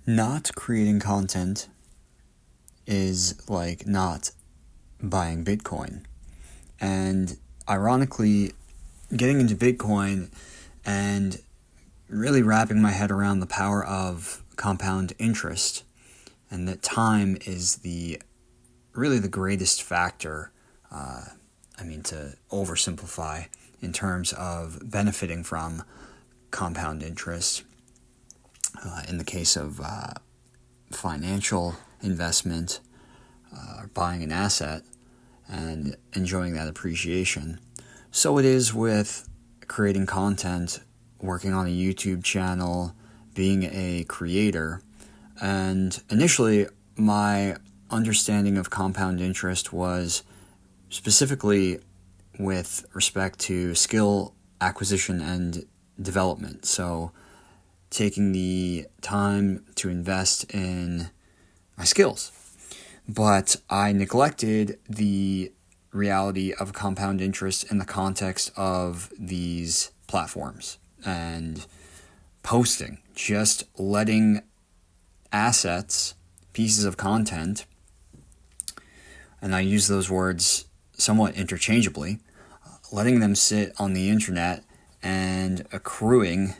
Not creating content is like not buying Bitcoin. And ironically, getting into Bitcoin and really wrapping my head around the power of compound interest, and that time is really the greatest factor, to oversimplify, in terms of benefiting from compound interest. In the case of financial investment, or buying an asset and enjoying that appreciation. So it is with creating content, working on a YouTube channel, being a creator. And initially, my understanding of compound interest was specifically with respect to skill acquisition and development. So taking the time to invest in my skills. But I neglected the reality of compound interest in the context of these platforms and posting, just letting assets, pieces of content, and I use those words somewhat interchangeably, letting them sit on the internet and accruing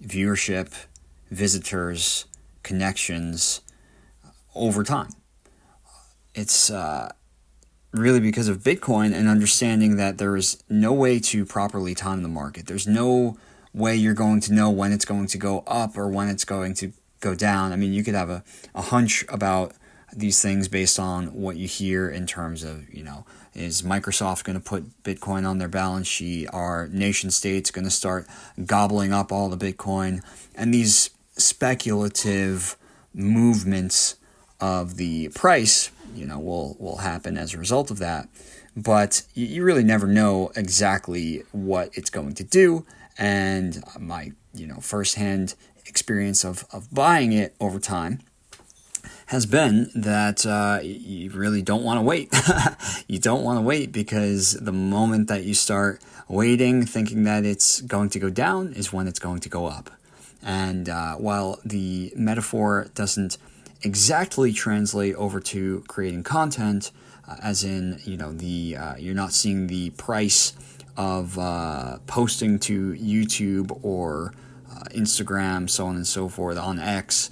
viewership, visitors, connections over time. It's really because of Bitcoin and understanding that there is no way to properly time the market. There's no way you're going to know when it's going to go up or when it's going to go down. I mean, you could have a hunch about these things based on what you hear in terms of, is Microsoft going to put Bitcoin on their balance sheet? Are nation states going to start gobbling up all the Bitcoin? And these speculative movements of the price, will happen as a result of that. But you really never know exactly what it's going to do. And my, firsthand experience of buying it over time has been that you really don't want to wait. You don't want to wait because the moment that you start waiting, thinking that it's going to go down, is when it's going to go up. And while the metaphor doesn't exactly translate over to creating content, as in, you're not seeing the price of posting to YouTube or Instagram, so on and so forth, on X.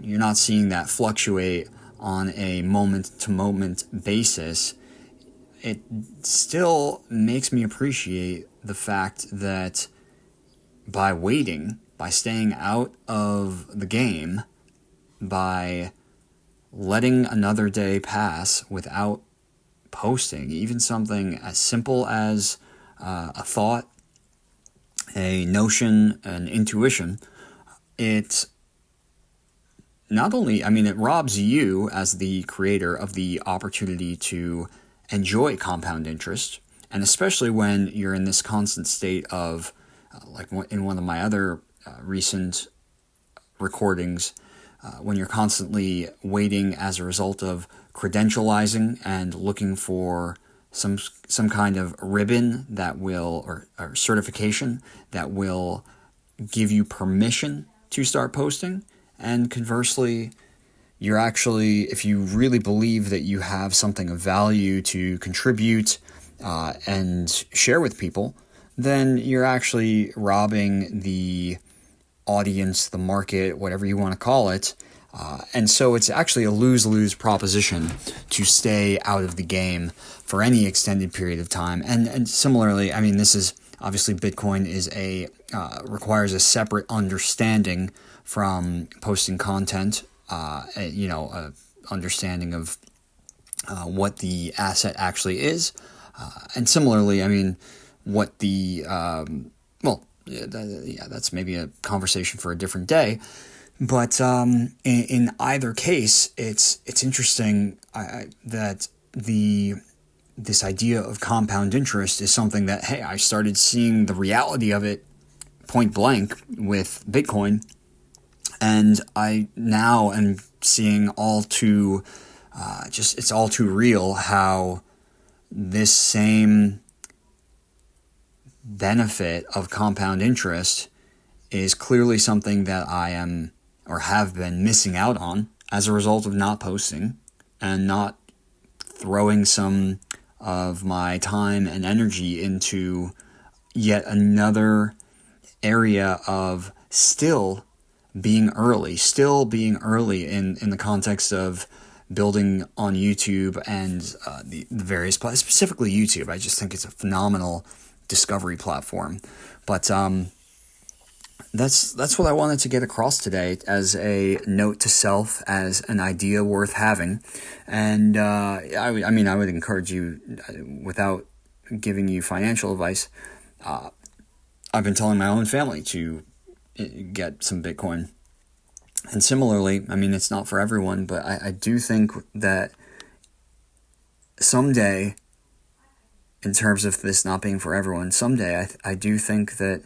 You're not seeing that fluctuate on a moment-to-moment basis. It still makes me appreciate the fact that by waiting, by staying out of the game, by letting another day pass without posting, even something as simple as a thought, a notion, an intuition, it not only, it robs you as the creator of the opportunity to enjoy compound interest, and especially when you're in this constant state of, like in one of my other recent recordings, when you're constantly waiting as a result of credentializing and looking for some kind of ribbon that will, or certification that will give you permission to start posting. And conversely, you're actually, if you really believe that you have something of value to contribute and share with people, then you're actually robbing the audience, the market, whatever you want to call it. And so it's actually a lose-lose proposition to stay out of the game for any extended period of time. And similarly, this is obviously Bitcoin is requires a separate understanding from posting content, understanding of what the asset actually is. And similarly, what the, that's maybe a conversation for a different day. But in either case, it's interesting that this idea of compound interest is something that, hey, I started seeing the reality of it point blank with Bitcoin, and I now am seeing all too, it's all too real how this same benefit of compound interest is clearly something that I am or have been missing out on as a result of not posting and not throwing some of my time and energy into yet another area of still being early in the context of building on YouTube and the various specifically YouTube. I just think it's a phenomenal discovery platform. But that's what I wanted to get across today as a note to self, as an idea worth having. And I would encourage you, without giving you financial advice, I've been telling my own family to get some Bitcoin. And similarly, I mean, it's not for everyone, but I do think that someday, in terms of this not being for everyone, someday I do think that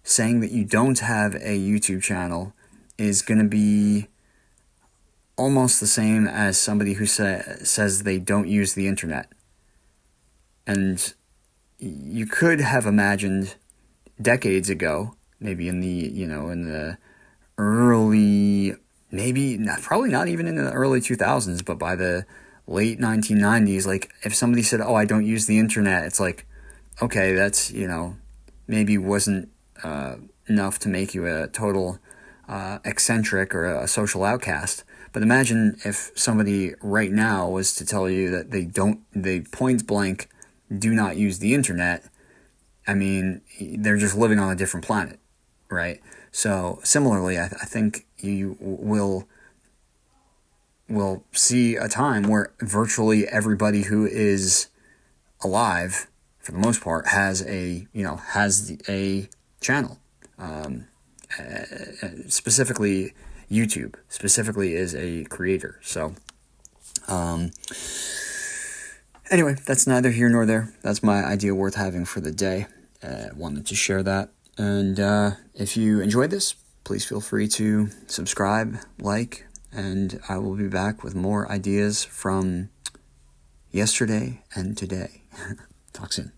saying that you don't have a YouTube channel is going to be almost the same as somebody who says they don't use the internet. And you could have imagined decades ago, maybe in the early, probably not even in the early 2000s, but by the late 1990s, like if somebody said, "Oh, I don't use the internet," it's like, okay, that's, maybe wasn't enough to make you a total eccentric or a social outcast. But imagine if somebody right now was to tell you that they point blank do not use the internet. I mean, they're just living on a different planet, right? So similarly, I think you will see a time where virtually everybody who is alive, for the most part, has a channel. Specifically, YouTube specifically is a creator. So, anyway, that's neither here nor there. That's my idea worth having for the day. Wanted to share that. And if you enjoyed this, please feel free to subscribe, like, and I will be back with more ideas from yesterday and today. Talk soon.